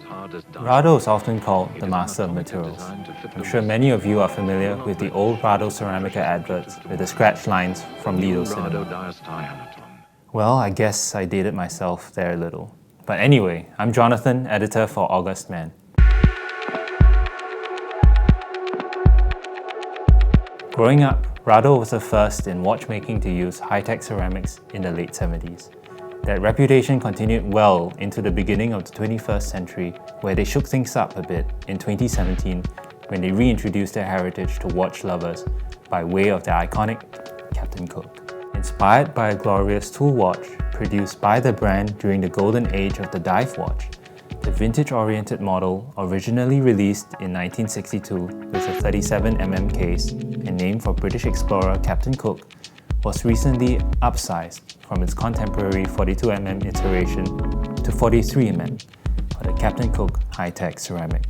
Rado is often called the master of materials. I'm sure many of you are familiar with the old Rado Ceramica adverts with the scratch lines from Lido Cinema. Well, I guess I dated myself there a little. But anyway, I'm Jonathan, editor for Augustman. Growing up, Rado was the first in watchmaking to use high-tech ceramics in the late 70s. That reputation continued well into the beginning of the 21st century, where they shook things up a bit in 2017 when they reintroduced their heritage to watch lovers by way of their iconic Captain Cook. Inspired by a glorious tool watch produced by the brand during the golden age of the dive watch, the vintage-oriented model, originally released in 1962 with a 37mm case and named for British explorer Captain Cook, was recently upsized from its contemporary 42mm iteration to 43mm for the Captain Cook high-tech ceramic.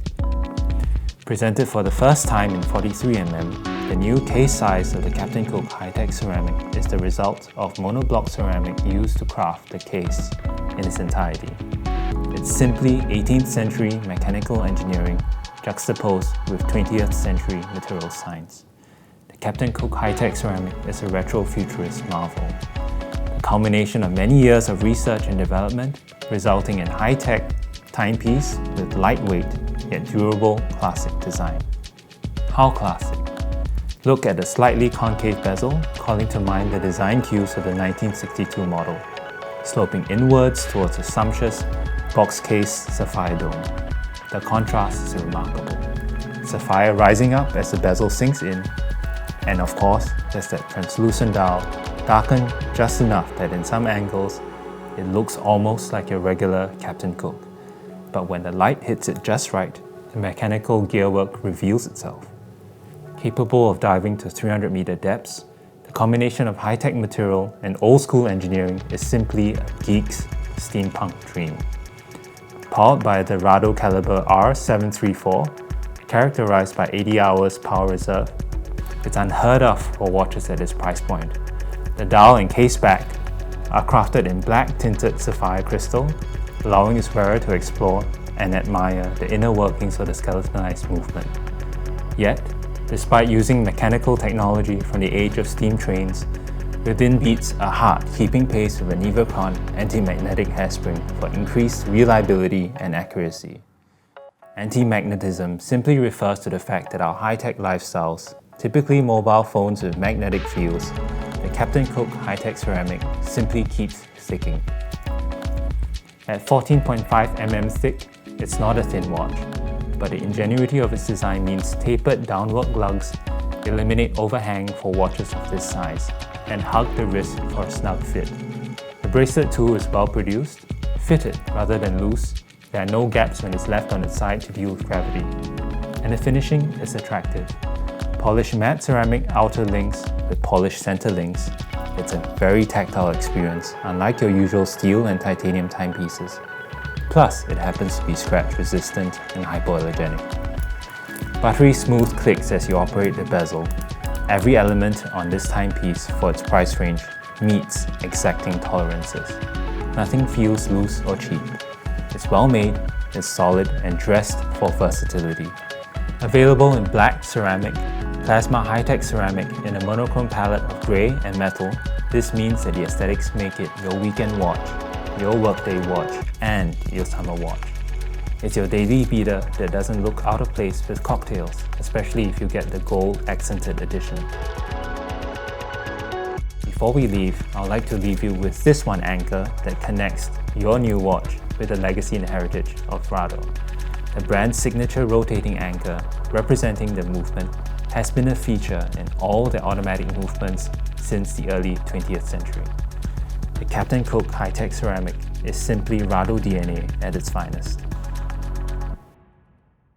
Presented for the first time in 43mm, the new case size of the Captain Cook high-tech ceramic is the result of monoblock ceramic used to craft the case in its entirety. It's simply 18th century mechanical engineering juxtaposed with 20th century material science. The Captain Cook high-tech ceramic is a retro-futurist marvel, a culmination of many years of research and development, resulting in high-tech timepiece with lightweight yet durable classic design. How classic? Look at the slightly concave bezel, calling to mind the design cues of the 1962 model, sloping inwards towards a sumptuous box-case sapphire dome. The contrast is remarkable. Sapphire rising up as the bezel sinks in, and of course, there's that translucent dial, darkened just enough that in some angles, it looks almost like your regular Captain Cook. But when the light hits it just right, the mechanical gearwork reveals itself. Capable of diving to 300-meter depths, the combination of high-tech material and old-school engineering is simply a geek's steampunk dream. Powered by the Rado caliber R734, characterized by 80 hours power reserve, it's unheard of for watches at this price point. The dial and case back are crafted in black tinted sapphire crystal, allowing its wearer to explore and admire the inner workings of the skeletonized movement. Yet, despite using mechanical technology from the age of steam trains, within beats a heart keeping pace with a Nevacron anti-magnetic hairspring for increased reliability and accuracy. Anti-magnetism simply refers to the fact that our high-tech lifestyles, typically mobile phones with magnetic fields, the Captain Cook high-tech ceramic simply keeps sticking. At 14.5mm thick, it's not a thin watch, but the ingenuity of its design means tapered downward lugs eliminate overhang for watches of this size and hug the wrist for a snug fit. The bracelet too is well produced, fitted rather than loose. There are no gaps when it's left on its side to deal with gravity. And the finishing is attractive. Polished matte ceramic outer links with polished center links. It's a very tactile experience, unlike your usual steel and titanium timepieces. Plus, it happens to be scratch resistant and hypoallergenic. Buttery smooth clicks as you operate the bezel. Every element on this timepiece for its price range meets exacting tolerances. Nothing feels loose or cheap. It's well made, it's solid and dressed for versatility. Available in black ceramic, plasma high-tech ceramic in a monochrome palette of grey and metal, this means that the aesthetics make it your weekend watch, your workday watch, and your summer watch. It's your daily beater that doesn't look out of place with cocktails, especially if you get the gold accented edition. Before we leave, I'd like to leave you with this one anchor that connects your new watch with the legacy and heritage of Rado. The brand's signature rotating anchor, representing the movement, has been a feature in all their automatic movements since the early 20th century. The Captain Cook high-tech ceramic is simply Rado DNA at its finest.